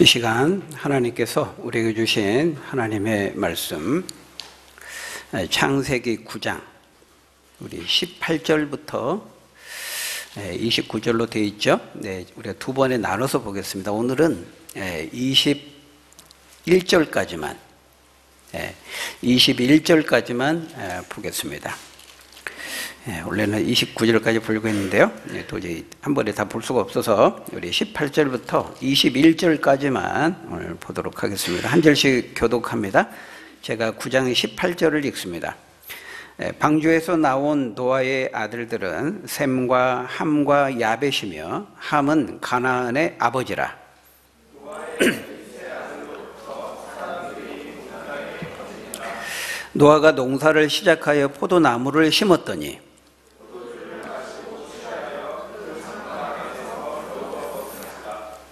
이 시간 하나님께서 우리에게 주신 하나님의 말씀 창세기 9장 우리 18절부터 29절로 되어 있죠. 네, 우리가 두 번에 나눠서 보겠습니다. 오늘은 21절까지만 보겠습니다. 원래는 29절까지 보려고 했는데요. 도저히 한 번에 다 볼 수가 없어서 우리 18절부터 21절까지만 오늘 보도록 하겠습니다. 한 절씩 교독합니다. 제가 9장 18절을 읽습니다. 방주에서 나온 노아의 아들들은 셈과 함과 야벳이며 함은 가나안의 아버지라. 노아가 농사를 시작하여 포도나무를 심었더니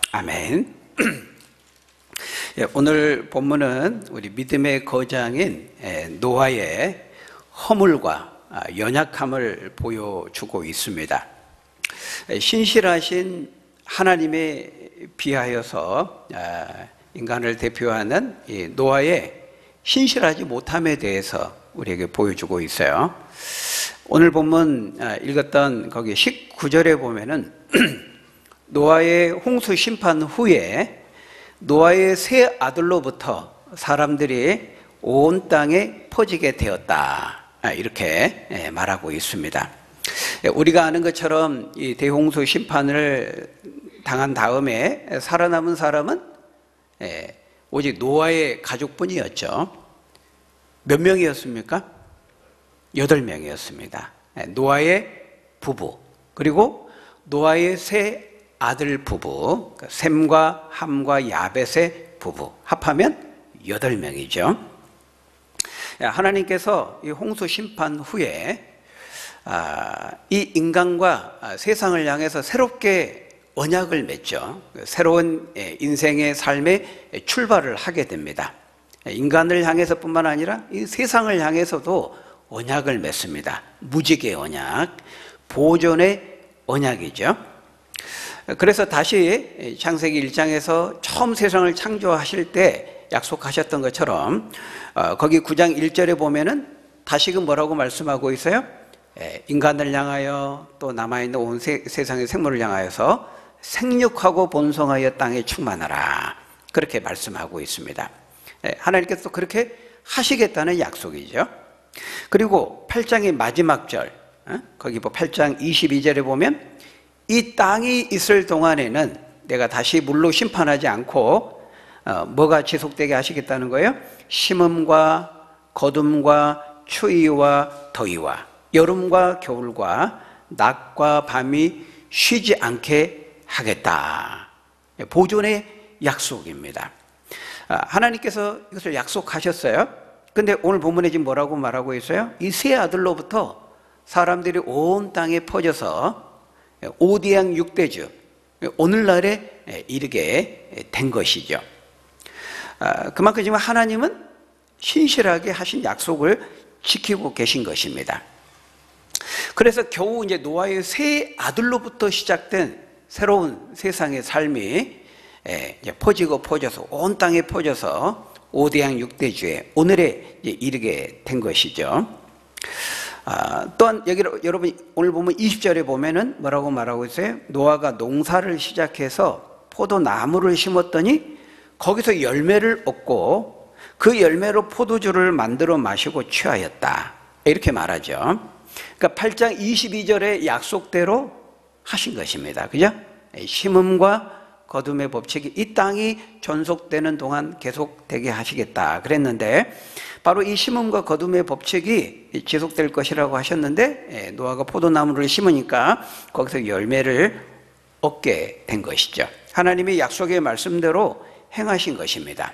아멘. 오늘 본문은 우리 믿음의 거장인 노아의 허물과 연약함을 보여주고 있습니다. 신실하신 하나님에 비하여서 인간을 대표하는 노아의 신실하지 못함에 대해서 우리에게 보여주고 있어요. 오늘 본문 읽었던 거기 19절에 보면은 노아의 홍수 심판 후에 노아의 세 아들로부터 사람들이 온 땅에 퍼지게 되었다, 이렇게 말하고 있습니다. 우리가 아는 것처럼 이 대홍수 심판을 당한 다음에 살아남은 사람은 오직 노아의 가족뿐이었죠. 몇 명이었습니까? 8명이었습니다. 노아의 부부, 그리고 노아의 세 아들 부부, 셈과 함과 야벳의 부부 합하면 8명이죠. 하나님께서 이 홍수 심판 후에 이 인간과 세상을 향해서 새롭게 언약을 맺죠. 새로운 인생의 삶의 출발을 하게 됩니다. 인간을 향해서뿐만 아니라 이 세상을 향해서도 언약을 맺습니다. 무지개 언약, 보존의 언약이죠. 그래서 다시 창세기 1장에서 처음 세상을 창조하실 때 약속하셨던 것처럼 거기 9장 1절에 보면은 다시금 뭐라고 말씀하고 있어요? 인간을 향하여 또 남아있는 온 세상의 생물을 향하여서 생육하고 번성하여 땅에 충만하라, 그렇게 말씀하고 있습니다. 하나님께서 그렇게 하시겠다는 약속이죠. 그리고 8장의 마지막 절, 거기 8장 22절에 보면 이 땅이 있을 동안에는 내가 다시 물로 심판하지 않고 뭐가 지속되게 하시겠다는 거예요? 심음과 거둠과 추위와 더위와 여름과 겨울과 낮과 밤이 쉬지 않게 하겠다. 보존의 약속입니다. 하나님께서 이것을 약속하셨어요. 근데 오늘 본문에 지금 뭐라고 말하고 있어요? 이 세 아들로부터 사람들이 온 땅에 퍼져서 5대양 6대주, 오늘날에 이르게 된 것이죠. 그만큼 지금 하나님은 신실하게 하신 약속을 지키고 계신 것입니다. 그래서 겨우 이제 노아의 세 아들로부터 시작된 새로운 세상의 삶이 퍼지고 퍼져서 온 땅에 퍼져서 5대양 6대주에 오늘에 이르게 된 것이죠. 또한 여러분 오늘 보면 20절에 보면은 뭐라고 말하고 있어요? 노아가 농사를 시작해서 포도나무를 심었더니 거기서 열매를 얻고 그 열매로 포도주를 만들어 마시고 취하였다, 이렇게 말하죠. 그러니까 8장 22절의 약속대로 하신 것입니다. 그죠? 심음과 거둠의 법칙이 이 땅이 존속되는 동안 계속되게 하시겠다 그랬는데, 바로 이 심음과 거둠의 법칙이 지속될 것이라고 하셨는데 노아가 포도나무를 심으니까 거기서 열매를 얻게 된 것이죠. 하나님의 약속의 말씀대로 행하신 것입니다.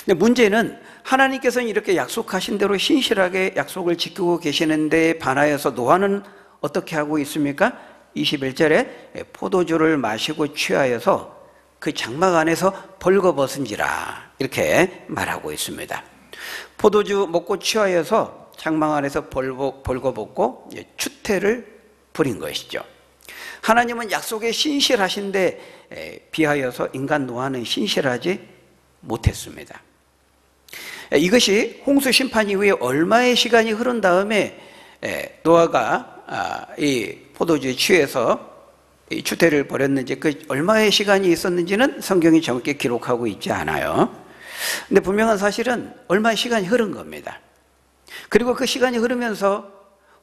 근데 문제는 하나님께서는 이렇게 약속하신 대로 신실하게 약속을 지키고 계시는데 반하여서 노아는 어떻게 하고 있습니까? 21절에 포도주를 마시고 취하여서 그 장막 안에서 벌거벗은지라, 이렇게 말하고 있습니다. 포도주 먹고 취하여서 장막 안에서 벌거벗고 추태를 부린 것이죠. 하나님은 약속에 신실하신데 비하여서 인간 노아는 신실하지 못했습니다. 이것이 홍수 심판 이후에 얼마의 시간이 흐른 다음에 노아가 이 포도주에 취해서 이 추태를 벌였는지, 그 얼마의 시간이 있었는지는 성경이 정확히 기록하고 있지 않아요. 근데 분명한 사실은 얼마의 시간이 흐른 겁니다. 그리고 그 시간이 흐르면서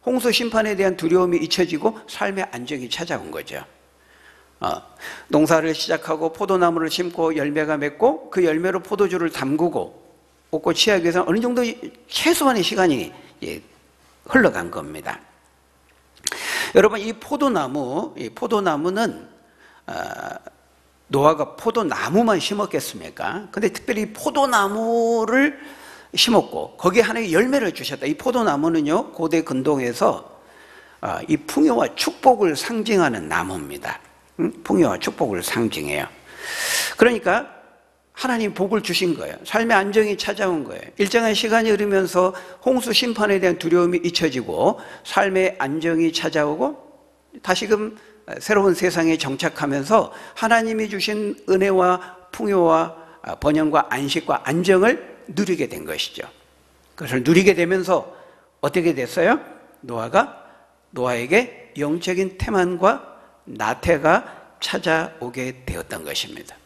홍수 심판에 대한 두려움이 잊혀지고 삶의 안정이 찾아온 거죠. 농사를 시작하고 포도나무를 심고 열매가 맺고 그 열매로 포도주를 담그고 먹고 취하기 위해서 어느 정도 최소한의 시간이 흘러간 겁니다. 여러분, 이 포도나무는 노아가 포도나무만 심었겠습니까? 근데 특별히 포도나무를 심었고 거기에 하나님의 열매를 주셨다. 이 포도나무는요, 고대 근동에서 이 풍요와 축복을 상징하는 나무입니다. 풍요와 축복을 상징해요. 그러니까 하나님 복을 주신 거예요. 삶의 안정이 찾아온 거예요. 일정한 시간이 흐르면서 홍수 심판에 대한 두려움이 잊혀지고 삶의 안정이 찾아오고 다시금 새로운 세상에 정착하면서 하나님이 주신 은혜와 풍요와 번영과 안식과 안정을 누리게 된 것이죠. 그것을 누리게 되면서 어떻게 됐어요? 노아에게 영적인 태만과 나태가 찾아오게 되었던 것입니다.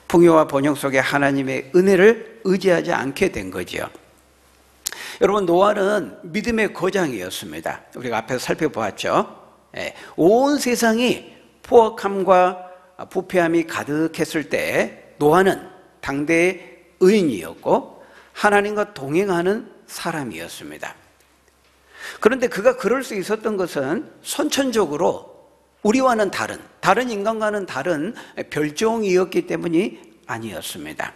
풍요와 번영 속에 하나님의 은혜를 의지하지 않게 된 거죠. 여러분, 노아는 믿음의 거장이었습니다. 우리가 앞에서 살펴보았죠. 온 세상이 포악함과 부패함이 가득했을 때 노아는 당대의 의인이었고 하나님과 동행하는 사람이었습니다. 그런데 그가 그럴 수 있었던 것은 선천적으로 우리와는 다른 인간과는 다른 별종이었기 때문이 아니었습니다.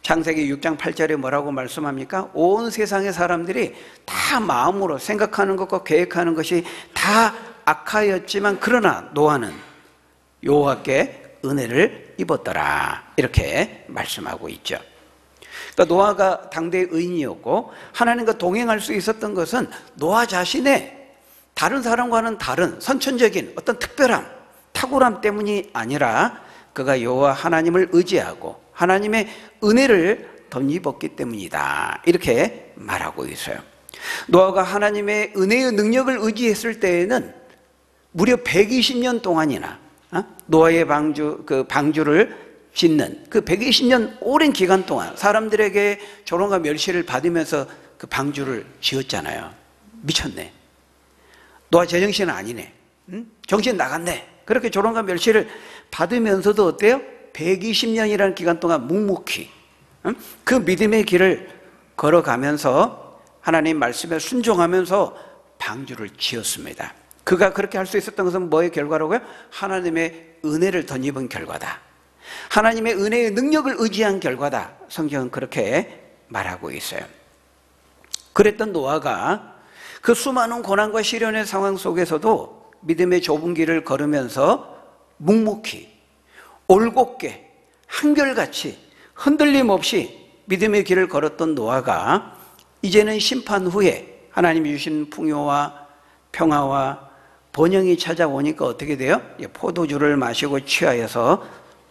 창세기 6장 8절에 뭐라고 말씀합니까? 온 세상의 사람들이 다 마음으로 생각하는 것과 계획하는 것이 다 악하였지만 그러나 노아는 여호와께 은혜를 입었더라, 이렇게 말씀하고 있죠. 그러니까 노아가 당대의 의인이었고 하나님과 동행할 수 있었던 것은 노아 자신의 다른 사람과는 다른 선천적인 어떤 특별함, 탁월함 때문이 아니라 그가 여호와 하나님을 의지하고 하나님의 은혜를 덧입었기 때문이다, 이렇게 말하고 있어요. 노아가 하나님의 은혜의 능력을 의지했을 때에는 무려 120년 동안이나 노아의 방주를 짓는 그 120년 오랜 기간 동안 사람들에게 조롱과 멸시를 받으면서 그 방주를 지었잖아요. 미쳤네. 노아 제정신은 아니네. 정신 나갔네. 그렇게 조롱과 멸시를 받으면서도 어때요? 120년이라는 기간 동안 묵묵히 그 믿음의 길을 걸어가면서 하나님 말씀에 순종하면서 방주를 지었습니다. 그가 그렇게 할 수 있었던 것은 뭐의 결과라고요? 하나님의 은혜를 덧입은 결과다. 하나님의 은혜의 능력을 의지한 결과다. 성경은 그렇게 말하고 있어요. 그랬던 노아가 그 수많은 고난과 시련의 상황 속에서도 믿음의 좁은 길을 걸으면서 묵묵히 올곧게 한결같이 흔들림 없이 믿음의 길을 걸었던 노아가 이제는 심판 후에 하나님이 주신 풍요와 평화와 번영이 찾아오니까 어떻게 돼요? 포도주를 마시고 취하여서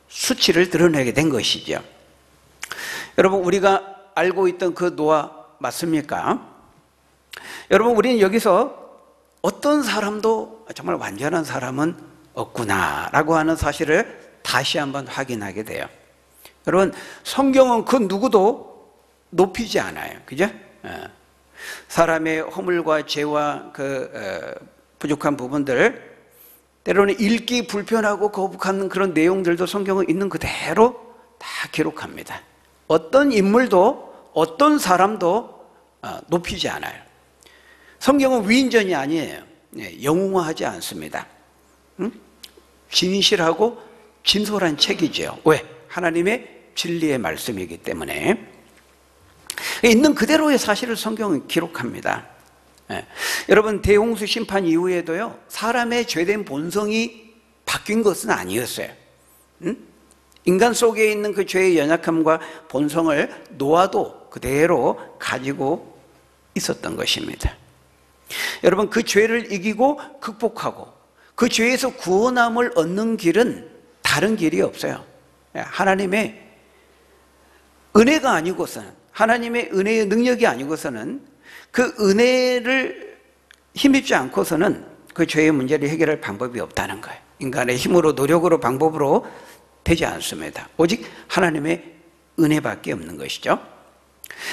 수치를 드러내게 된 것이죠. 여러분, 우리가 알고 있던 그 노아 맞습니까? 여러분, 우리는 여기서 어떤 사람도 정말 완전한 사람은 없구나라고 하는 사실을 다시 한번 확인하게 돼요. 여러분, 성경은 그 누구도 높이지 않아요. 그죠? 사람의 허물과 죄와 부족한 부분들, 때로는 읽기 불편하고 거북한 그런 내용들도 성경은 있는 그대로 다 기록합니다. 어떤 인물도 어떤 사람도 높이지 않아요. 성경은 위인전이 아니에요. 영웅화하지 않습니다. 진실하고 진솔한 책이죠. 왜? 하나님의 진리의 말씀이기 때문에. 있는 그대로의 사실을 성경은 기록합니다. 여러분, 대홍수 심판 이후에도요, 사람의 죄된 본성이 바뀐 것은 아니었어요. 인간 속에 있는 그 죄의 연약함과 본성을 노아도 그대로 가지고 있었던 것입니다. 여러분, 그 죄를 이기고 극복하고 그 죄에서 구원함을 얻는 길은 다른 길이 없어요. 하나님의 은혜가 아니고서는, 하나님의 은혜의 능력이 아니고서는, 그 은혜를 힘입지 않고서는 그 죄의 문제를 해결할 방법이 없다는 거예요. 인간의 힘으로, 노력으로, 방법으로 되지 않습니다. 오직 하나님의 은혜밖에 없는 것이죠.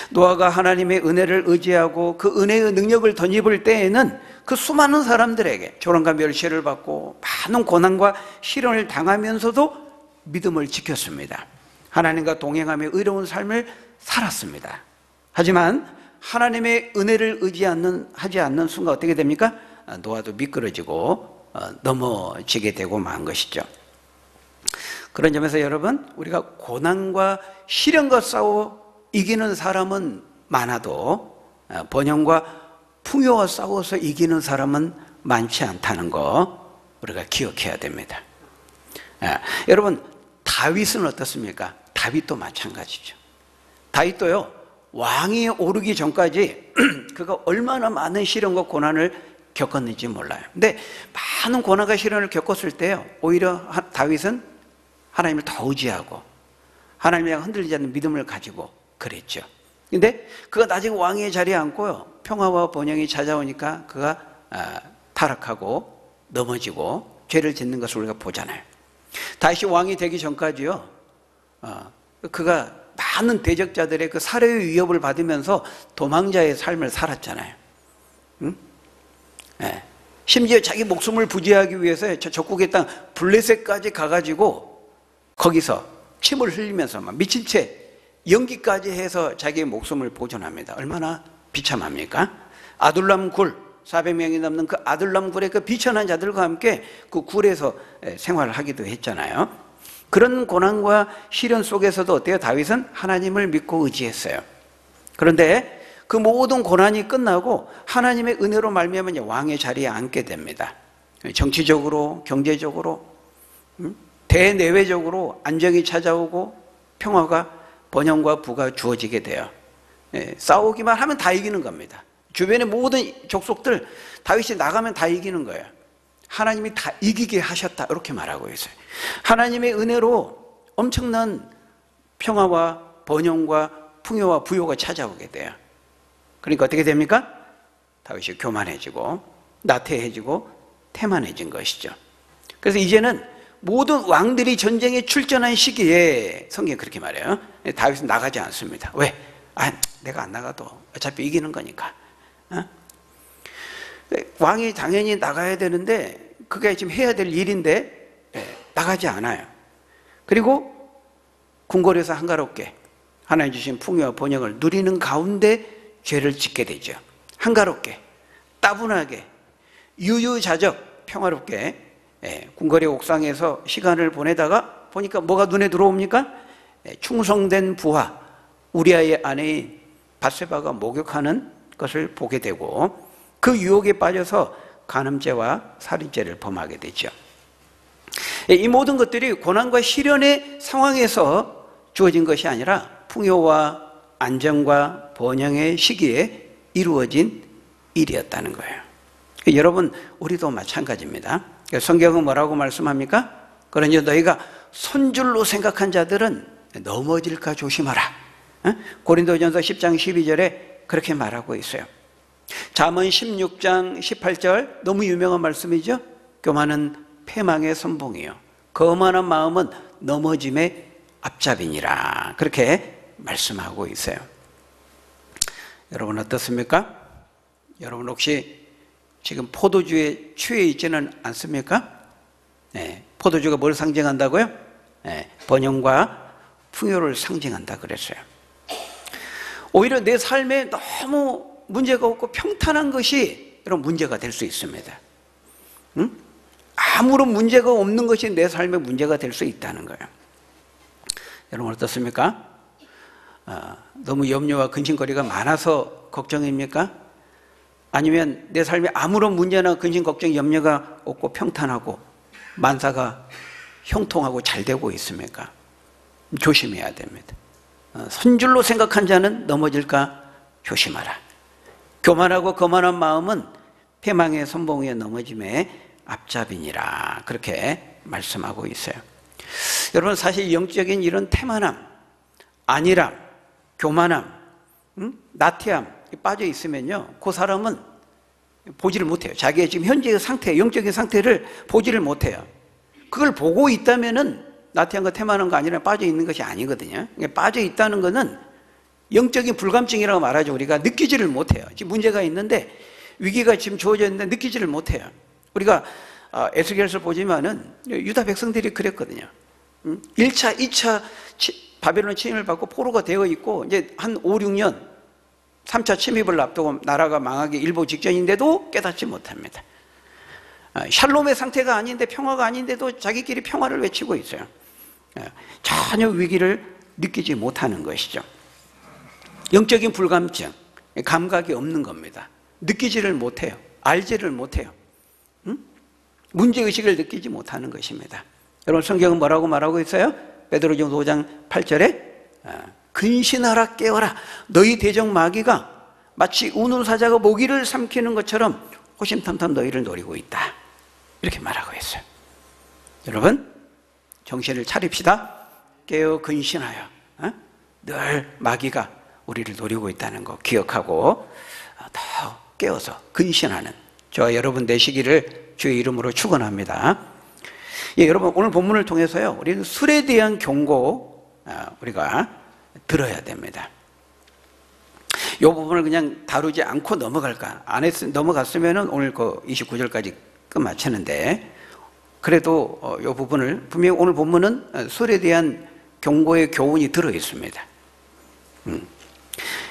노아가 하나님의 은혜를 의지하고 그 은혜의 능력을 덧입을 때에는 그 수많은 사람들에게 조롱과 멸시를 받고 많은 고난과 시련을 당하면서도 믿음을 지켰습니다. 하나님과 동행하며 의로운 삶을 살았습니다. 하지만 하나님의 은혜를 하지 않는 순간 어떻게 됩니까? 노아도 미끄러지고 넘어지게 되고 만 것이죠. 그런 점에서 여러분, 우리가 고난과 시련과 싸워 이기는 사람은 많아도 번영과 풍요와 싸워서 이기는 사람은 많지 않다는 거 우리가 기억해야 됩니다. 여러분, 다윗은 어떻습니까? 다윗도 마찬가지죠. 다윗도요, 왕이 오르기 전까지 그가 얼마나 많은 시련과 고난을 겪었는지 몰라요. 근데 많은 고난과 시련을 겪었을 때요, 오히려 다윗은 하나님을 더 의지하고 하나님에 흔들리지 않는 믿음을 가지고 그랬죠. 근데 그가 나중에 왕의 자리에 앉고요, 평화와 번영이 찾아오니까 그가 타락하고 넘어지고 죄를 짓는 것을 우리가 보잖아요. 다윗이 왕이 되기 전까지요, 그가 많은 대적자들의 그 살해의 위협을 받으면서 도망자의 삶을 살았잖아요. 응? 네. 심지어 자기 목숨을 부지하기 위해서 저 적국의 땅 블레셋까지 가가지고 거기서 침을 흘리면서 막 미친 채 연기까지 해서 자기의 목숨을 보존합니다. 얼마나 비참합니까? 아둘람 굴, 400명이 넘는 그 아둘람 굴의 그 비천한 자들과 함께 그 굴에서 생활을 하기도 했잖아요. 그런 고난과 시련 속에서도 어때요? 다윗은 하나님을 믿고 의지했어요. 그런데 그 모든 고난이 끝나고 하나님의 은혜로 말미암아 왕의 자리에 앉게 됩니다. 정치적으로, 경제적으로, 대내외적으로 안정이 찾아오고 평화가, 번영과 부가 주어지게 돼요. 싸우기만 하면 다 이기는 겁니다. 주변의 모든 족속들, 다윗이 나가면 다 이기는 거예요. 하나님이 다 이기게 하셨다, 이렇게 말하고 있어요. 하나님의 은혜로 엄청난 평화와 번영과 풍요와 부요가 찾아오게 돼요. 그러니까 어떻게 됩니까? 다윗이 교만해지고 나태해지고 태만해진 것이죠. 그래서 이제는 모든 왕들이 전쟁에 출전한 시기에 성경이 그렇게 말해요. 다윗은 나가지 않습니다. 왜? 내가 안 나가도 어차피 이기는 거니까. 왕이 당연히 나가야 되는데 그게 지금 해야 될 일인데 나가지 않아요. 그리고 궁궐에서 한가롭게 하나님 주신 풍요와 번영을 누리는 가운데 죄를 짓게 되죠. 한가롭게, 따분하게, 유유자적, 평화롭게 궁궐의 옥상에서 시간을 보내다가 보니까 뭐가 눈에 들어옵니까? 충성된 부하 우리아의 아내인 밧세바가 목욕하는 것을 보게 되고 그 유혹에 빠져서 간음죄와 살인죄를 범하게 되죠. 이 모든 것들이 고난과 시련의 상황에서 주어진 것이 아니라 풍요와 안정과 번영의 시기에 이루어진 일이었다는 거예요. 여러분, 우리도 마찬가지입니다. 성경은 뭐라고 말씀합니까? 그러니 너희가 손줄로 생각한 자들은 넘어질까 조심하라. 고린도전서 10장 12절에 그렇게 말하고 있어요. 잠언 16장 18절, 너무 유명한 말씀이죠. 교만은 패망의 선봉이요 거만한 마음은 넘어짐의 앞잡이니라, 그렇게 말씀하고 있어요. 여러분 어떻습니까? 여러분 혹시 지금 포도주에 취해 있지는 않습니까? 포도주가 뭘 상징한다고요? 번영과 풍요를 상징한다 그랬어요. 오히려 내 삶에 너무 문제가 없고 평탄한 것이 여러분 문제가 될 수 있습니다. 아무런 문제가 없는 것이 내 삶의 문제가 될 수 있다는 거예요. 여러분 어떻습니까? 너무 염려와 근심거리가 많아서 걱정입니까? 아니면 내 삶에 아무런 문제나 근심, 걱정, 염려가 없고 평탄하고 만사가 형통하고 잘 되고 있습니까? 조심해야 됩니다. 손줄로 생각한 자는 넘어질까 조심하라. 교만하고 거만한 마음은 패망의 선봉 위에 넘어짐의 앞잡이니라 그렇게 말씀하고 있어요. 여러분 사실 영적인 이런 태만함, 안일함, 교만함, 나태함 빠져 있으면요 그 사람은 보지를 못해요. 자기의 지금 현재의 상태, 영적인 상태를 보지를 못해요. 그걸 보고 있다면은 나태한 거 태만한 거 아니라 빠져 있는 것이 아니거든요. 빠져 있다는 것은 영적인 불감증이라고 말하죠. 우리가 느끼지를 못해요. 지금 문제가 있는데 위기가 지금 주어져 있는데 느끼지를 못해요. 우리가 에스겔서 보지만은 유다 백성들이 그랬거든요. 1차, 2차 바벨론 침입을 받고 포로가 되어 있고 이제 한 5, 6년 3차 침입을 앞두고 나라가 망하기 일보 직전인데도 깨닫지 못합니다. 샬롬의 상태가 아닌데 평화가 아닌데도 자기끼리 평화를 외치고 있어요. 전혀 위기를 느끼지 못하는 것이죠. 영적인 불감증, 감각이 없는 겁니다. 느끼지를 못해요. 알지를 못해요. 문제의식을 느끼지 못하는 것입니다. 여러분 성경은 뭐라고 말하고 있어요? 베드로전 5장 8절에 근신하라 깨어라 너희 대적 마귀가 마치 우는 사자가 모기를 삼키는 것처럼 호심탐탐 너희를 노리고 있다 이렇게 말하고 있어요. 여러분 정신을 차립시다. 깨어 근신하여 늘 마귀가 우리를 노리고 있다는 거 기억하고 더 깨어서 근신하는 저와 여러분 되시기를 주의 이름으로 축원합니다. 예, 여러분 오늘 본문을 통해서요 우리는 술에 대한 경고 우리가 들어야 됩니다. 이 부분을 그냥 다루지 않고 넘어갔으면 오늘 그 29절까지 끝마치는데 그래도 이 부분을 분명히 오늘 본문은 술에 대한 경고의 교훈이 들어 있습니다.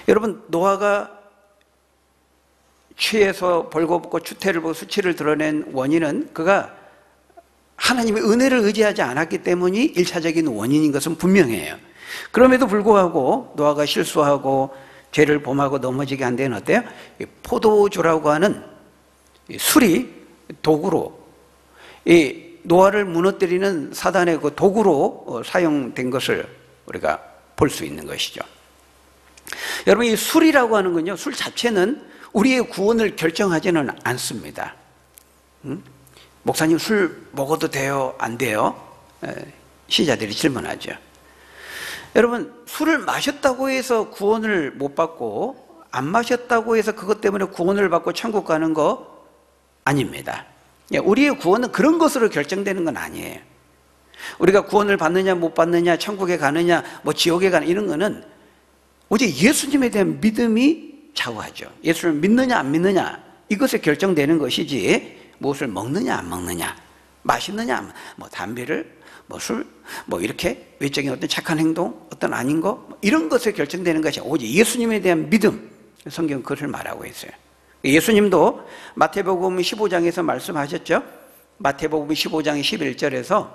여러분 노아가 취해서 벌거벗고 추태를 보고 수치를 드러낸 원인은 그가 하나님의 은혜를 의지하지 않았기 때문이 1차적인 원인인 것은 분명해요. 그럼에도 불구하고 노아가 실수하고 죄를 범하고 넘어지게 한 데는 어때요? 포도주라고 하는 술이 도구로 이 노아를 무너뜨리는 사단의 그 도구로 사용된 것을 우리가 볼 수 있는 것이죠. 여러분 이 술이라고 하는 건요 술 자체는 우리의 구원을 결정하지는 않습니다. 목사님 술 먹어도 돼요? 안 돼요? 신자들이 질문하죠. 여러분 술을 마셨다고 해서 구원을 못 받고 안 마셨다고 해서 그것 때문에 구원을 받고 천국 가는 거 아닙니다. 우리의 구원은 그런 것으로 결정되는 건 아니에요. 우리가 구원을 받느냐 못 받느냐 천국에 가느냐 뭐 지옥에 가느냐 이런 거는 오직 예수님에 대한 믿음이 좌우하죠. 예수를 믿느냐 안 믿느냐 이것에 결정되는 것이지 무엇을 먹느냐 안 먹느냐 마시느냐 뭐 담배를 뭐 술 뭐 이렇게 외적인 어떤 착한 행동 어떤 아닌 거 이런 것에 결정되는 것이 오직 예수님에 대한 믿음. 성경은 그것을 말하고 있어요. 예수님도 마태복음 15장에서 말씀하셨죠. 마태복음 15장 11절에서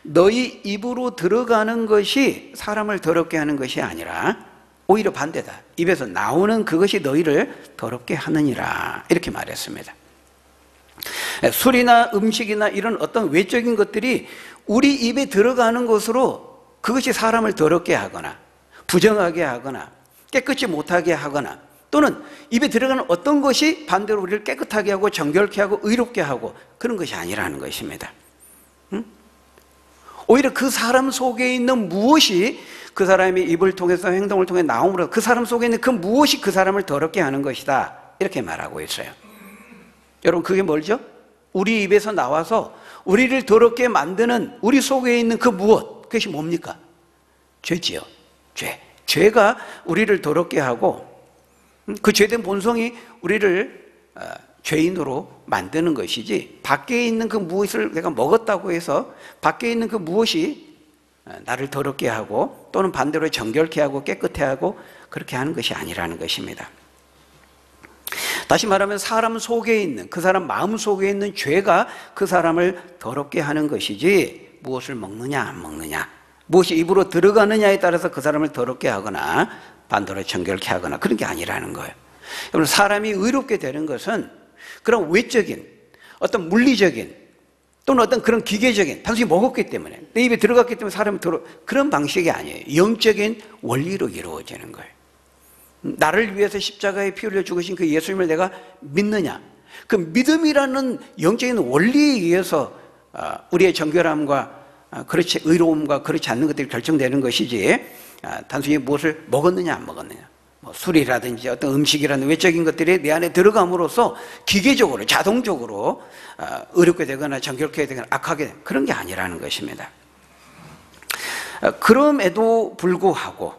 너희 입으로 들어가는 것이 사람을 더럽게 하는 것이 아니라 오히려 반대다. 입에서 나오는 그것이 너희를 더럽게 하느니라 이렇게 말했습니다. 술이나 음식이나 이런 어떤 외적인 것들이 우리 입에 들어가는 것으로 그것이 사람을 더럽게 하거나 부정하게 하거나 깨끗이 못하게 하거나 또는 입에 들어가는 어떤 것이 반대로 우리를 깨끗하게 하고 정결케 하고 의롭게 하고 그런 것이 아니라는 것입니다. 오히려 그 사람 속에 있는 무엇이 그 사람의 입을 통해서 행동을 통해 나옴으로 그 사람 속에 있는 그 무엇이 그 사람을 더럽게 하는 것이다 이렇게 말하고 있어요. 여러분 그게 뭘죠? 우리 입에서 나와서 우리를 더럽게 만드는 우리 속에 있는 그 무엇 그것이 뭡니까? 죄지요. 죄가 우리를 더럽게 하고 그 죄된 본성이 우리를 죄인으로 만드는 것이지 밖에 있는 그 무엇을 내가 먹었다고 해서 밖에 있는 그 무엇이 나를 더럽게 하고 또는 반대로 정결케 하고 깨끗해 하고 그렇게 하는 것이 아니라는 것입니다. 다시 말하면 사람 속에 있는 그 사람 마음 속에 있는 죄가 그 사람을 더럽게 하는 것이지 무엇을 먹느냐 안 먹느냐 무엇이 입으로 들어가느냐에 따라서 그 사람을 더럽게 하거나 반대로 정결케 하거나 그런 게 아니라는 거예요. 여러분 사람이 의롭게 되는 것은 그런 외적인 어떤 물리적인 또는 어떤 그런 기계적인 단순히 먹었기 때문에 내 입에 들어갔기 때문에 사람이 그런 방식이 아니에요. 영적인 원리로 이루어지는 거예요. 나를 위해서 십자가에 피 흘려 죽으신 그 예수님을 내가 믿느냐 그 믿음이라는 영적인 원리에 의해서 우리의 정결함과 그렇지 의로움과 그렇지 않는 것들이 결정되는 것이지, 단순히 무엇을 먹었느냐 안 먹었느냐, 뭐 술이라든지 어떤 음식이라는 외적인 것들이 내 안에 들어감으로써 기계적으로 자동적으로 의롭게 되거나 정결케 되거나 악하게 되거나 그런 게 아니라는 것입니다. 그럼에도 불구하고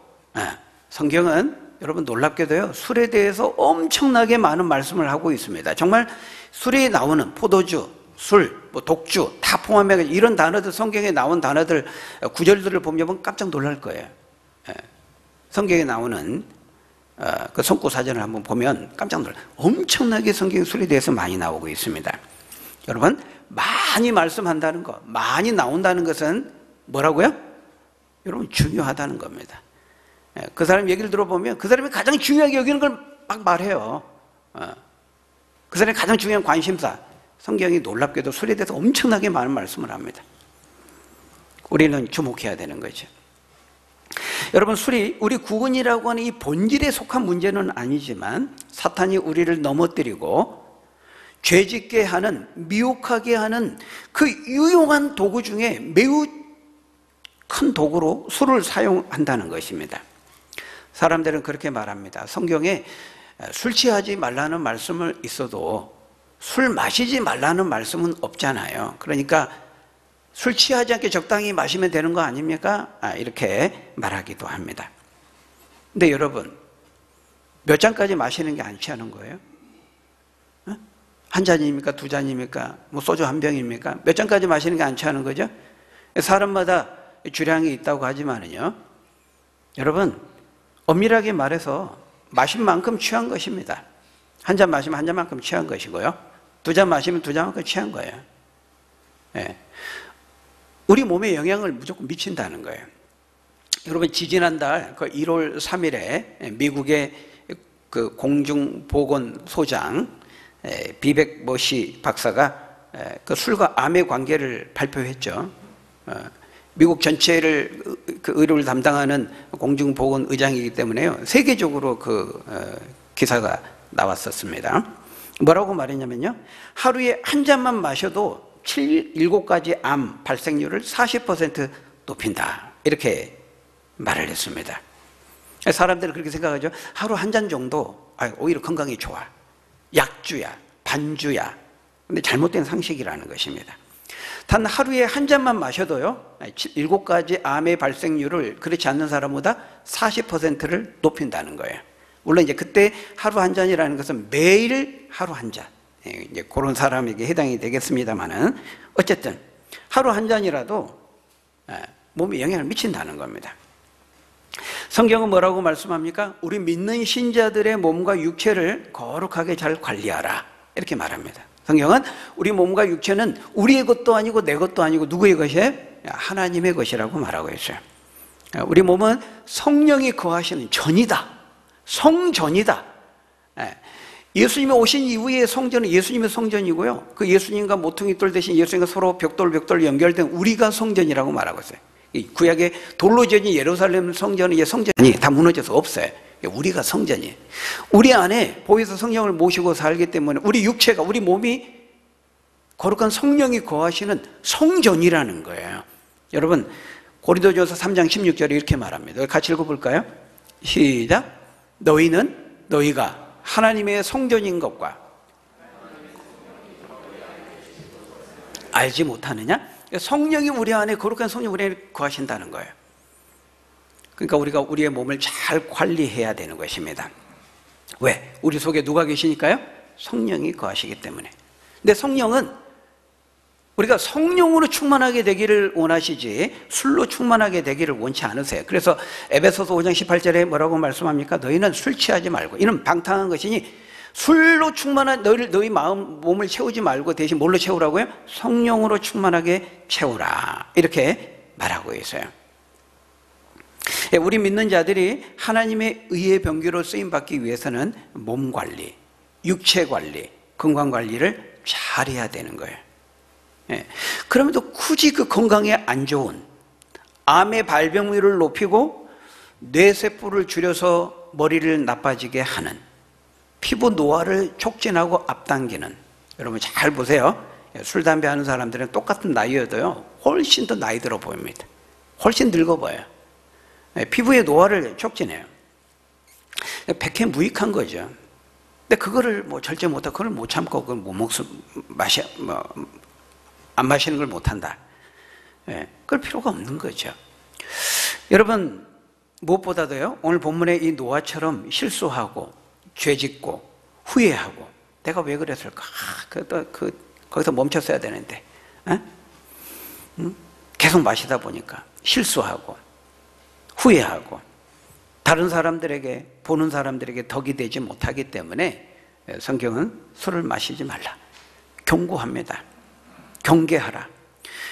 성경은 여러분 놀랍게도요, 술에 대해서 엄청나게 많은 말씀을 하고 있습니다. 정말 술에 나오는 포도주, 술, 뭐 독주 다 포함해 이런 단어들, 성경에 나온 단어들, 구절들을 보면 깜짝 놀랄 거예요. 성경에 나오는 그 성구사전을 한번 보면 깜짝 놀라요. 엄청나게 성경 술에 대해서 많이 나오고 있습니다. 여러분, 많이 말씀한다는 것, 많이 나온다는 것은 뭐라고요? 여러분, 중요하다는 겁니다. 그 사람 얘기를 들어보면 그 사람이 가장 중요하게 여기는 걸 막 말해요. 그 사람이 가장 중요한 관심사, 성경이 놀랍게도 술에 대해서 엄청나게 많은 말씀을 합니다. 우리는 주목해야 되는 거죠. 여러분, 술이 우리 구원이라고 하는 이 본질에 속한 문제는 아니지만 사탄이 우리를 넘어뜨리고 죄짓게 하는, 미혹하게 하는 그 유용한 도구 중에 매우 큰 도구로 술을 사용한다는 것입니다. 사람들은 그렇게 말합니다. 성경에 술 취하지 말라는 말씀은 있어도 술 마시지 말라는 말씀은 없잖아요. 그러니까 술 취하지 않게 적당히 마시면 되는 거 아닙니까? 이렇게 말하기도 합니다. 근데 여러분, 몇 잔까지 마시는 게 안 취하는 거예요? 한 잔입니까? 두 잔입니까? 뭐 소주 한 병입니까? 몇 잔까지 마시는 게 안 취하는 거죠? 사람마다 주량이 있다고 하지만은요, 여러분, 엄밀하게 말해서 마신 만큼 취한 것입니다. 한 잔 마시면 한 잔만큼 취한 것이고요, 두 잔 마시면 두 잔만큼 취한 거예요. 우리 몸에 영향을 무조건 미친다는 거예요. 여러분, 지지난달 그 1월 3일에 미국의 그 공중보건소장 비백 머시 박사가 그 술과 암의 관계를 발표했죠. 미국 전체를 그 의료를 담당하는 공중보건 의장이기 때문에요, 세계적으로 그 기사가 나왔었습니다. 뭐라고 말했냐면요, 하루에 한 잔만 마셔도 7가지 암 발생률을 40% 높인다, 이렇게 말을 했습니다. 사람들은 그렇게 생각하죠. 하루 한 잔 정도 오히려 건강에 좋아, 약주야, 반주야. 근데 잘못된 상식이라는 것입니다. 단 하루에 한 잔만 마셔도요, 7가지 암의 발생률을 그렇지 않는 사람보다 40%를 높인다는 거예요. 물론 이제 그때 하루 한 잔이라는 것은 매일 하루 한 잔, 이제 그런 사람에게 해당이 되겠습니다만은, 어쨌든 하루 한 잔이라도 몸에 영향을 미친다는 겁니다. 성경은 뭐라고 말씀합니까? 우리 믿는 신자들의 몸과 육체를 거룩하게 잘 관리하라, 이렇게 말합니다. 성경은 우리 몸과 육체는 우리의 것도 아니고 내 것도 아니고 누구의 것이에요? 하나님의 것이라고 말하고 있어요. 우리 몸은 성령이 거하시는 전이다, 성전이다. 예수님이 오신 이후의 성전은 예수님의 성전이고요, 그 예수님과 모퉁이 돌 대신 예수님과 서로 벽돌 연결된 우리가 성전이라고 말하고 있어요. 이 구약의 돌로 지어진 예루살렘 성전은 이제 성전이 다 무너져서 없어요. 우리가 성전이에요. 우리 안에 보혜사 성령을 모시고 살기 때문에 우리 육체가, 우리 몸이 거룩한 성령이 거하시는 성전이라는 거예요. 여러분, 고린도전서 3장 16절에 이렇게 말합니다. 같이 읽어볼까요? 시작. 너희가 하나님의 성전인 것과 알지 못하느냐? 성령이 우리 안에, 거룩한 성령이 우리 안에 거하신다는 거예요. 그러니까 우리가 우리의 몸을 잘 관리해야 되는 것입니다. 왜? 우리 속에 누가 계시니까요? 성령이 거하시기 때문에. 근데 성령은 우리가 성령으로 충만하게 되기를 원하시지 술로 충만하게 되기를 원치 않으세요. 그래서 에베소서 5장 18절에 뭐라고 말씀합니까? 너희는 술 취하지 말고, 이는 방탕한 것이니 술로 충만한 너희 몸을 채우지 말고 대신 뭘로 채우라고요? 성령으로 충만하게 채우라, 이렇게 말하고 있어요. 우리 믿는 자들이 하나님의 의의 병기로 쓰임받기 위해서는 몸 관리, 육체 관리, 건강 관리를 잘해야 되는 거예요. 그럼에도 굳이 그 건강에 안 좋은 암의 발병률을 높이고 뇌세포를 줄여서 머리를 나빠지게 하는, 피부 노화를 촉진하고 앞당기는 여러분 잘 보세요. 술, 담배 하는 사람들은 똑같은 나이여도요, 훨씬 더 나이 들어 보입니다. 훨씬 늙어 보여요. 피부의 노화를 촉진해요. 백해무익한 거죠. 근데 그거를 뭐 절제 못하고, 그걸 못 참고, 그걸 못 안 마시는 걸 못한다. 그럴 필요가 없는 거죠. 여러분, 무엇보다도요, 오늘 본문의 이 노아처럼 실수하고, 죄짓고, 후회하고, 내가 왜 그랬을까? 거기서 멈췄어야 되는데, 계속 마시다 보니까 실수하고, 후회하고, 다른 사람들에게, 보는 사람들에게 덕이 되지 못하기 때문에 성경은 술을 마시지 말라. 경고합니다. 경계하라.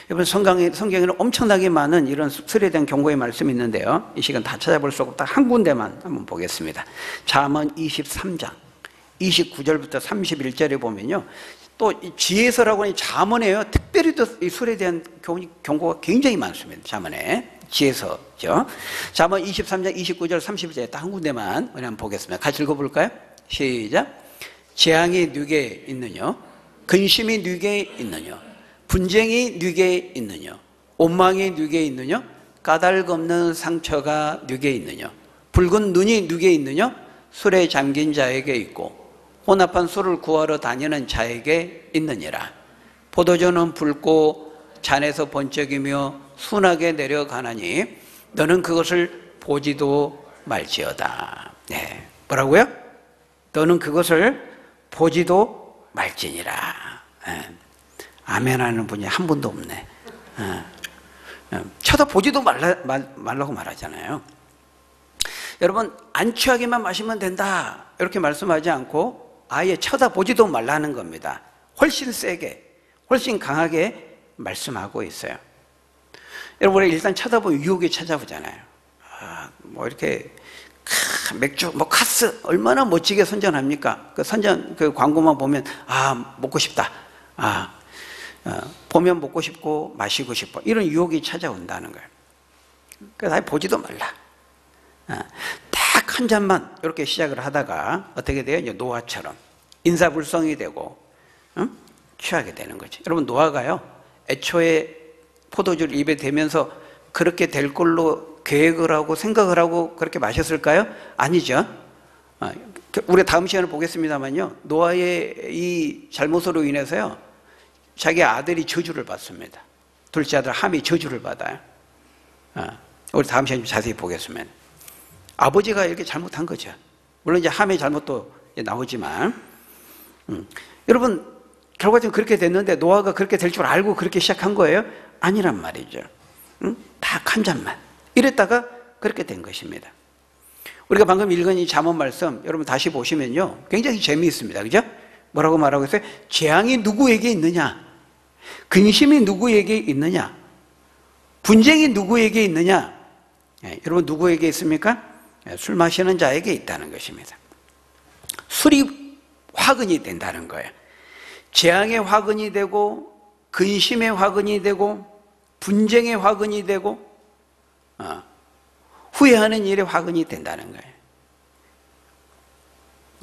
여러분, 성경에는 엄청나게 많은 이런 술에 대한 경고의 말씀이 있는데요. 이 시간 다 찾아볼 수 없고 딱 한 군데만 한번 보겠습니다. 잠언 23장 29절부터 31절에 보면요, 또 지혜서라고 하는 잠언에요, 특별히 또 이 술에 대한 경고가 굉장히 많습니다. 잠언에. 지혜서죠. 잠언 23장 29절 31절에 딱 한 군데만 한번 보겠습니다. 같이 읽어볼까요? 시작. 재앙이 네게 있느냐? 근심이 네게 있느냐? 분쟁이 네게 있느냐? 원망이 네게 있느냐? 까닭 없는 상처가 네게 있느냐? 붉은 눈이 네게 있느냐? 술에 잠긴 자에게 있고 혼합한 술을 구하러 다니는 자에게 있느니라. 포도주는 붉고 잔에서 번쩍이며 순하게 내려가나니 너는 그것을 보지도 말지어다. 네. 뭐라고요? 너는 그것을 보지도 말지니라. 네. 아멘 하는 분이 한 분도 없네. 쳐다보지도 말라고 말하잖아요. 여러분, 안 취하게만 마시면 된다 이렇게 말씀하지 않고 아예 쳐다보지도 말라는 겁니다. 훨씬 세게, 훨씬 강하게 말씀하고 있어요. 여러분, 일단 쳐다보면 유혹이 찾아오잖아요. 뭐 이렇게 맥주, 뭐 카스 얼마나 멋지게 선전합니까? 그 광고만 보면 먹고 싶다. 보면 먹고 싶고 마시고 싶어, 이런 유혹이 찾아온다는 거예요. 그래서 아예 보지도 말라. 딱 한 잔만 이렇게 시작을 하다가 어떻게 돼요? 이제 노아처럼 인사불성이 되고 취하게 되는 거죠. 여러분, 노아가요, 애초에 포도주를 입에 대면서 그렇게 될 걸로 계획을 하고 생각을 하고 그렇게 마셨을까요? 아니죠. 우리 다음 시간을 보겠습니다만요, 노아의 이 잘못으로 인해서요, 자기 아들이 저주를 받습니다. 둘째 아들 함이 저주를 받아요. 우리 다음 시간에 자세히 보겠습니다. 아버지가 이렇게 잘못한 거죠. 물론 이제 함의 잘못도 나오지만, 여러분, 결과적으로 그렇게 됐는데 노아가 그렇게 될 줄 알고 그렇게 시작한 거예요? 아니란 말이죠. 딱 한 잔만 이랬다가 그렇게 된 것입니다. 우리가 방금 읽은 이 잠언 말씀 여러분 다시 보시면요, 굉장히 재미있습니다. 그죠? 뭐라고 말하고 있어요? 재앙이 누구에게 있느냐? 근심이 누구에게 있느냐? 분쟁이 누구에게 있느냐? 여러분, 누구에게 있습니까? 술 마시는 자에게 있다는 것입니다. 술이 화근이 된다는 거예요. 재앙의 화근이 되고, 근심의 화근이 되고, 분쟁의 화근이 되고, 후회하는 일의 화근이 된다는 거예요.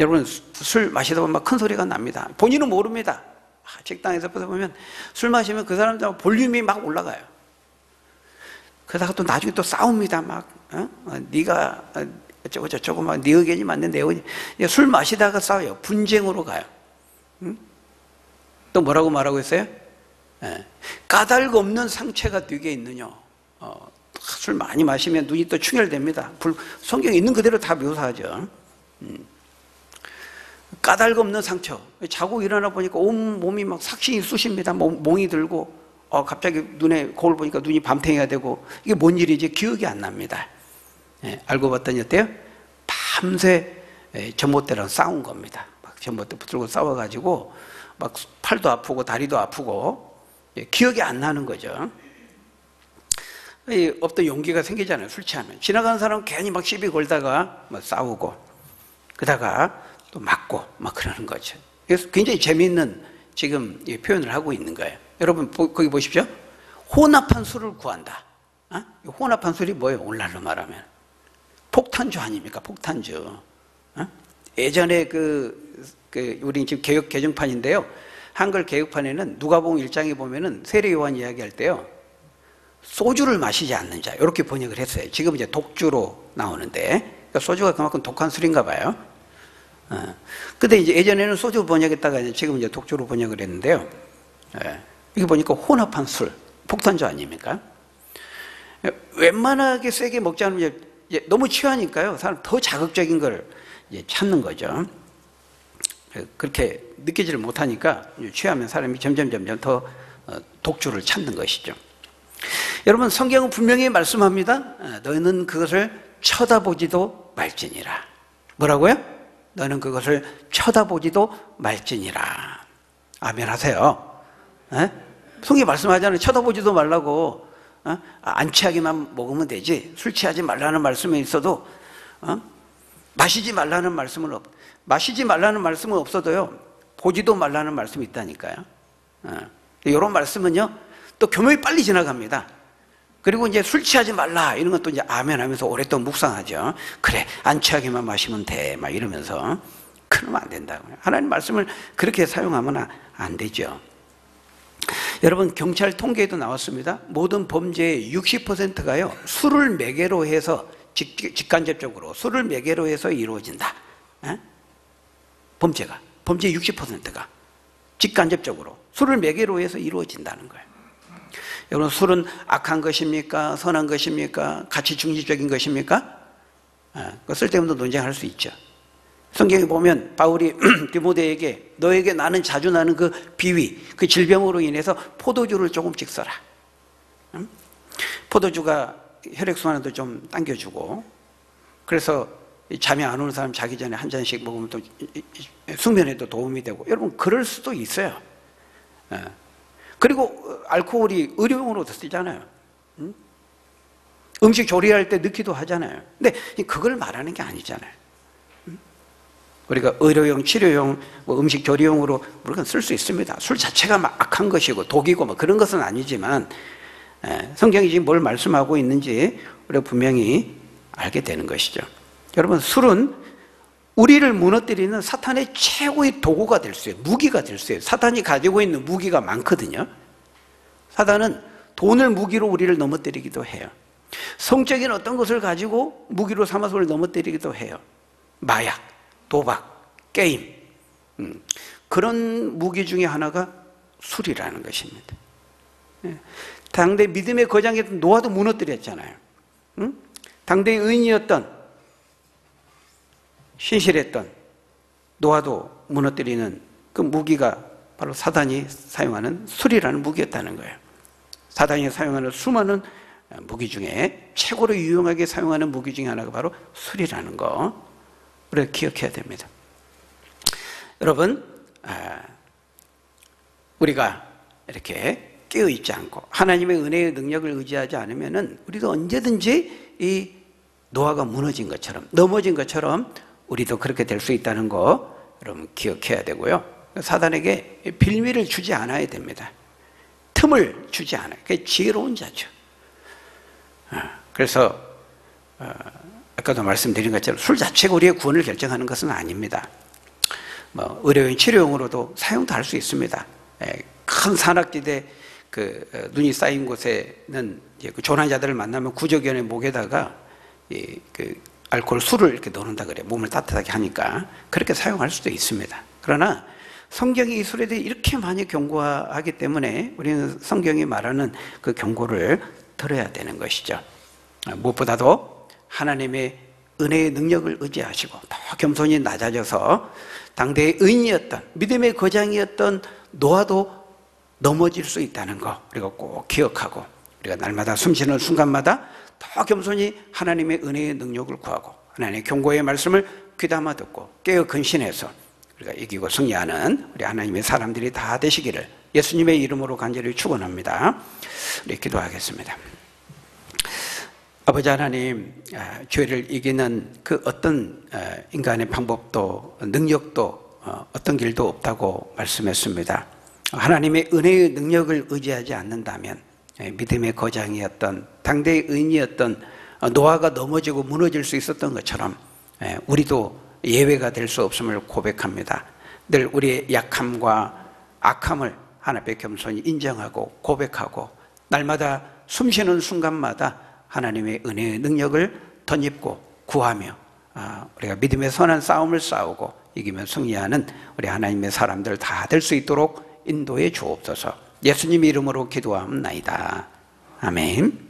여러분, 술 마시다 보면 막 큰 소리가 납니다. 본인은 모릅니다. 식당에서 보면 술 마시면 그 사람들 볼륨이 막 올라가요. 그러다가 또 나중에 또 싸웁니다. 막 네가 어쩌고 막 네 의견이 맞는데 술 마시다가 싸워요. 분쟁으로 가요. 또 뭐라고 말하고 있어요? 까닭 없는 상처가 네게 있느냐? 술 많이 마시면 눈이 또 충혈됩니다. 성경에 있는 그대로 다 묘사하죠. 까닭 없는 상처. 자고 일어나 보니까 온 몸이 막 삭신이 쑤십니다. 몽이 들고, 갑자기 눈에 거울 보니까 눈이 밤탱이가 되고, 이게 뭔 일이지? 기억이 안 납니다. 알고 봤더니 어때요? 밤새 전봇대랑 싸운 겁니다. 막 전봇대 붙들고 싸워가지고 막 팔도 아프고 다리도 아프고 기억이 안 나는 거죠. 없던 용기가 생기잖아요. 술 취하면 지나가는 사람은 괜히 막 시비 걸다가 막 싸우고, 그러다가 또 맞고 막 그러는 거죠. 그래서 굉장히 재미있는 지금 표현을 하고 있는 거예요. 여러분, 거기 보십시오. 혼합한 술을 구한다. 혼합한 술이 뭐예요? 오늘날로 말하면 폭탄주 아닙니까? 폭탄주. 예전에 우리 지금 개혁 개정판인데요, 한글 개혁판에는 누가복음 1장에 보면은 세례 요한 이야기할 때요, 소주를 마시지 않는 자 이렇게 번역을 했어요. 지금 이제 독주로 나오는데, 그러니까 소주가 그만큼 독한 술인가 봐요. 근데 이제 예전에는 소주 번역했다가 이제 지금 이제 독주로 번역을 했는데요. 이게 보니까 혼합한 술, 폭탄주 아닙니까? 웬만하게 세게 먹지 않으면 이제 너무 취하니까요, 사람 더 자극적인 걸 이제 찾는 거죠. 그렇게 느끼지를 못하니까 취하면 사람이 점점 더 독주를 찾는 것이죠. 여러분, 성경은 분명히 말씀합니다. 너희는 그것을 쳐다보지도 말지니라. 뭐라고요? 너는 그것을 쳐다보지도 말지니라. 아멘 하세요. 성경이 말씀하잖아요. 쳐다보지도 말라고. 안 취하기만 먹으면 되지, 술 취하지 말라는 말씀에 있어도 마시지 말라는 말씀은 없어도요, 보지도 말라는 말씀이 있다니까요. 이런 말씀은요 또 교묘히 빨리 지나갑니다. 그리고 이제 술 취하지 말라 이런 것도 이제 아멘 하면서 오랫동안 묵상하죠. 그래, 안 취하게만 마시면 돼 막 이러면서. 그러면 안 된다고요. 하나님 말씀을 그렇게 사용하면 안 되죠. 여러분, 경찰 통계에도 나왔습니다. 모든 범죄의 60%가요 술을 매개로 해서, 직간접적으로 술을 매개로 해서 이루어진다. 범죄의 60%가 직간접적으로 술을 매개로 해서 이루어진다는 거예요. 여러분, 술은 악한 것입니까? 선한 것입니까? 가치 중립적인 것입니까? 쓸데없는 논쟁할 수 있죠. 성경에 보면 바울이 디모데에게 너에게 나는 자주 나는 그 비위, 그 질병으로 인해서 포도주를 조금씩 써라. 포도주가 혈액순환에도 좀 당겨주고, 그래서 잠이 안 오는 사람 자기 전에 한 잔씩 먹으면 또 숙면에도 도움이 되고. 여러분, 그럴 수도 있어요. 그리고 알코올이 의료용으로도 쓰잖아요. 음식 조리할 때 넣기도 하잖아요. 근데 그걸 말하는 게 아니잖아요. 우리가 의료용, 치료용, 음식 조리용으로 물론 쓸 수 있습니다. 술 자체가 막 악한 것이고 독이고 뭐 그런 것은 아니지만, 성경이 지금 뭘 말씀하고 있는지 우리가 분명히 알게 되는 것이죠. 여러분, 술은 우리를 무너뜨리는 사탄의 최고의 도구가 될 수 있어요. 무기가 될 수 있어요. 사탄이 가지고 있는 무기가 많거든요. 사탄은 돈을 무기로 우리를 넘어뜨리기도 해요. 성적인 어떤 것을 가지고 무기로 삼아서 우리를 넘어뜨리기도 해요. 마약, 도박, 게임, 그런 무기 중에 하나가 술이라는 것입니다. 당대 믿음의 거장이었던 노아도 무너뜨렸잖아요. 당대의 의인이었던, 신실했던 노아도 무너뜨리는 그 무기가 바로 사단이 사용하는 술이라는 무기였다는 거예요. 사단이 사용하는 수많은 무기 중에 최고로 유용하게 사용하는 무기 중에 하나가 바로 술이라는 거, 우리가 기억해야 됩니다. 여러분, 우리가 이렇게 깨어있지 않고 하나님의 은혜의 능력을 의지하지 않으면은 우리도 언제든지 이 노아가 무너진 것처럼, 넘어진 것처럼 우리도 그렇게 될 수 있다는 거 여러분 기억해야 되고요. 사단에게 빌미를 주지 않아야 됩니다. 틈을 주지 않아요. 그게 지혜로운 자죠. 그래서 아까도 말씀드린 것처럼 술 자체가 우리의 구원을 결정하는 것은 아닙니다. 의료용, 치료용으로도 사용도 할 수 있습니다. 큰 산악지대 눈이 쌓인 곳에는 이제 그 조난자들을 만나면 구조견의 목에다가 알코올, 술을 이렇게 넣는다 그래요. 몸을 따뜻하게 하니까. 그렇게 사용할 수도 있습니다. 그러나 성경이 이 술에 대해 이렇게 많이 경고하기 때문에 우리는 성경이 말하는 그 경고를 들어야 되는 것이죠. 무엇보다도 하나님의 은혜의 능력을 의지하시고 더 겸손히 낮아져서 당대의 의인이었던, 믿음의 거장이었던 노아도 넘어질 수 있다는 거 우리가 꼭 기억하고, 우리가 날마다 숨쉬는 순간마다 더 겸손히 하나님의 은혜의 능력을 구하고 하나님의 경고의 말씀을 귀담아 듣고 깨어 근신해서 우리가 이기고 승리하는 우리 하나님의 사람들이 다 되시기를 예수님의 이름으로 간절히 축원합니다. 우리 기도하겠습니다. 아버지 하나님, 죄를 이기는 그 어떤 인간의 방법도 능력도 어떤 길도 없다고 말씀했습니다. 하나님의 은혜의 능력을 의지하지 않는다면 믿음의 거장이었던, 당대의 의인이었던 노아가 넘어지고 무너질 수 있었던 것처럼 우리도 예외가 될 수 없음을 고백합니다. 늘 우리의 약함과 악함을 하나님께 겸손히 인정하고 고백하고 날마다 숨쉬는 순간마다 하나님의 은혜의 능력을 덧입고 구하며 우리가 믿음의 선한 싸움을 싸우고 이기며 승리하는 우리 하나님의 사람들 다 될 수 있도록 인도해 주옵소서. 예수님 이름으로 기도하옵나이다. 아멘.